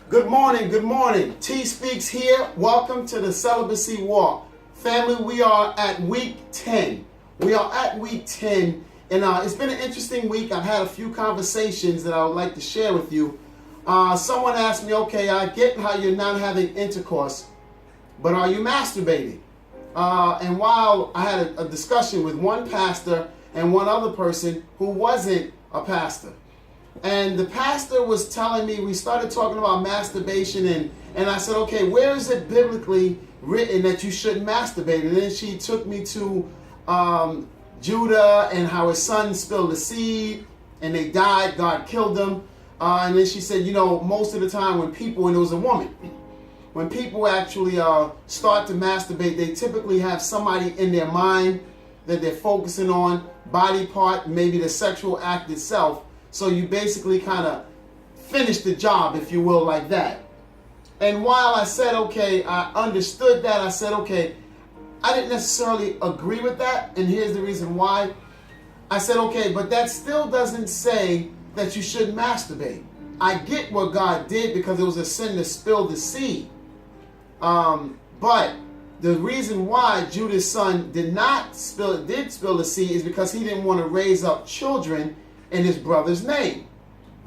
Good morning, good morning. TSpeaks here. Welcome to the Celibacy Walk. Family, we are at week 10. We are at week 10, and it's been an interesting week. I've had a few conversations that I would like to share with you. Someone asked me, okay, I get how you're not having intercourse, but are you masturbating? And while I had a discussion with one pastor and one other person who wasn't a pastor, and the pastor was telling me, we started talking about masturbation, and I said, okay, where is it biblically written that you shouldn't masturbate? And then she took me to Judah and how his son spilled the seed and they died, God killed them. And then she said, you know, most of the time when people, and it was a woman, when people actually start to masturbate, they typically have somebody in their mind that they're focusing on, body part, maybe the sexual act itself. So you basically kind of finish the job, if you will, like that. And while I said, okay, I understood that, I said, okay, I didn't necessarily agree with that. And here's the reason why. I said, okay, but that still doesn't say that you shouldn't masturbate. I get what God did because it was a sin to spill the seed. But the reason why Judah's son did spill the seed is because he didn't want to raise up children in his brother's name.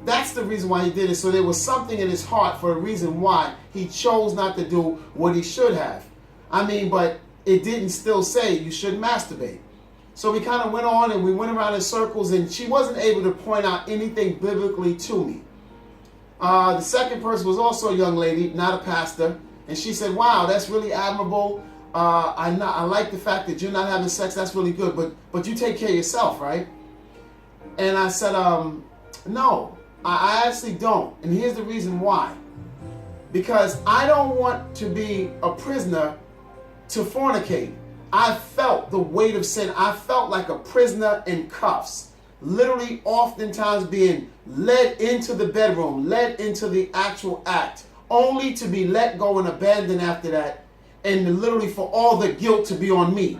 That's the reason why he did it. So there was something in his heart for a reason why he chose not to do what he should have. I mean, but it didn't still say you shouldn't masturbate. So we kind of went on and we went around in circles, and she wasn't able to point out anything biblically to me. The second person was also a young lady, not a pastor, and she said, wow, that's really admirable. I like the fact that you're not having sex. That's really good, but you take care of yourself, right? And I said, no, I actually don't. And here's the reason why. Because I don't want to be a prisoner to fornicate. I felt the weight of sin. I felt like a prisoner in cuffs. Literally, oftentimes being led into the bedroom, led into the actual act, only to be let go and abandoned after that, and literally for all the guilt to be on me.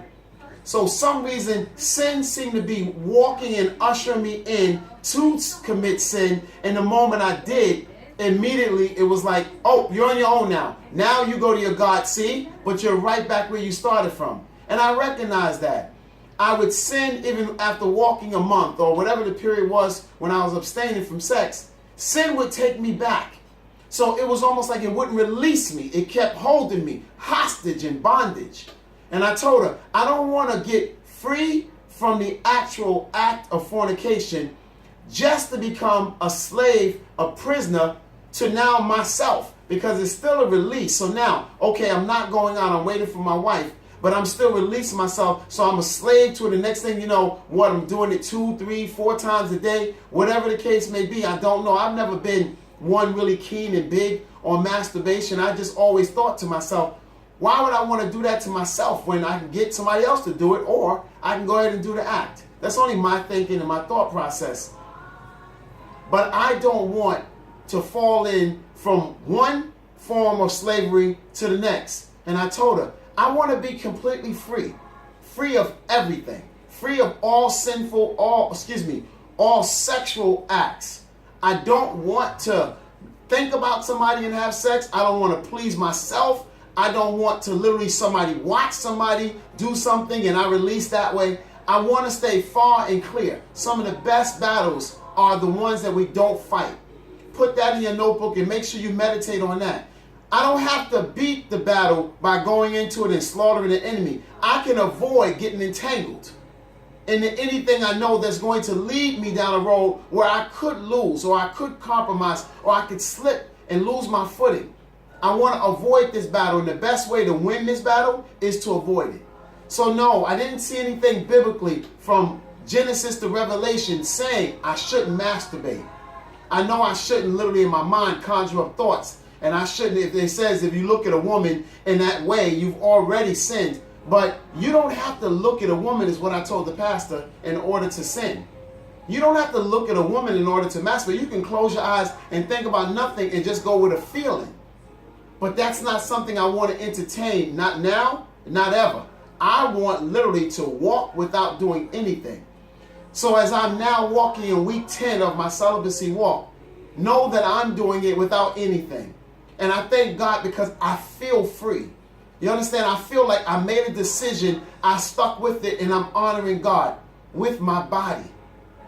So some reason sin seemed to be walking and ushering me in to commit sin. And the moment I did, immediately it was like, oh, you're on your own now. Now you go to your God, see? But you're right back where you started from. And I recognize that. I would sin even after walking a month or whatever the period was when I was abstaining from sex. Sin would take me back. So it was almost like it wouldn't release me. It kept holding me hostage in bondage. And I told her, I don't want to get free from the actual act of fornication just to become a slave, a prisoner to now myself, because it's still a release. So now, okay, I'm not going out, I'm waiting for my wife, but I'm still releasing myself. So I'm a slave to it. The next thing you know, what, I'm doing it 2, 3, 4 times a day, whatever the case may be. I don't know. I've never been one really keen and big on masturbation. I just always thought to myself, why would I want to do that to myself when I can get somebody else to do it, or I can go ahead and do the act? That's only my thinking and my thought process. But I don't want to fall in from one form of slavery to the next. And I told her, I want to be completely free. Free of everything. Free of all sinful, all sexual acts. I don't want to think about somebody and have sex. I don't want to please myself. I don't want to literally somebody watch somebody do something and I release that way. I want to stay far and clear. Some of the best battles are the ones that we don't fight. Put that in your notebook and make sure you meditate on that. I don't have to beat the battle by going into it and slaughtering the enemy. I can avoid getting entangled in anything I know that's going to lead me down a road where I could lose, or I could compromise, or I could slip and lose my footing. I want to avoid this battle, and the best way to win this battle is to avoid it. So no, I didn't see anything biblically from Genesis to Revelation saying I shouldn't masturbate. I know I shouldn't literally in my mind conjure up thoughts, and I shouldn't, if it says if you look at a woman in that way, you've already sinned. But you don't have to look at a woman, is what I told the pastor, in order to sin. You don't have to look at a woman in order to masturbate. You can close your eyes and think about nothing and just go with a feeling. But that's not something I want to entertain, not now, not ever. I want literally to walk without doing anything. So as I'm now walking in week 10 of my celibacy walk, know that I'm doing it without anything. And I thank God because I feel free. You understand? I feel like I made a decision, I stuck with it, and I'm honoring God with my body.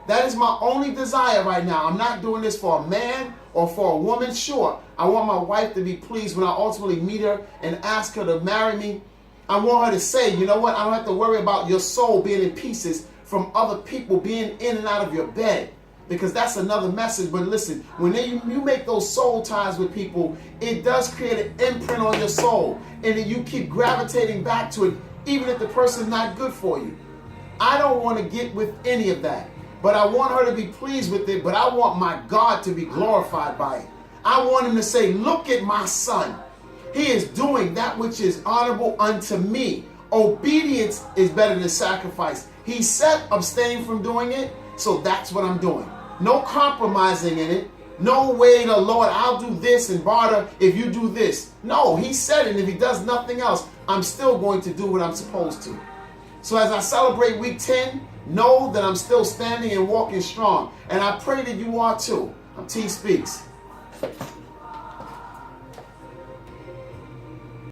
That is my only desire right now. I'm not doing this for a man or for a woman. Sure, I want my wife to be pleased when I ultimately meet her and ask her to marry me. I want her to say, you know what, I don't have to worry about your soul being in pieces from other people being in and out of your bed. Because that's another message. But listen, when you make those soul ties with people, it does create an imprint on your soul. And then you keep gravitating back to it, even if the person's not good for you. I don't want to get with any of that. But I want her to be pleased with it. But I want my God to be glorified by it. I want him to say, look at my son. He is doing that which is honorable unto me. Obedience is better than sacrifice. He said abstain from doing it. So that's what I'm doing. No compromising in it. No way to, Lord, I'll do this and barter if you do this. No, he said it. And if he does nothing else, I'm still going to do what I'm supposed to. So as I celebrate week 10, know that I'm still standing and walking strong. And I pray that you are too. I'm TSpeaks.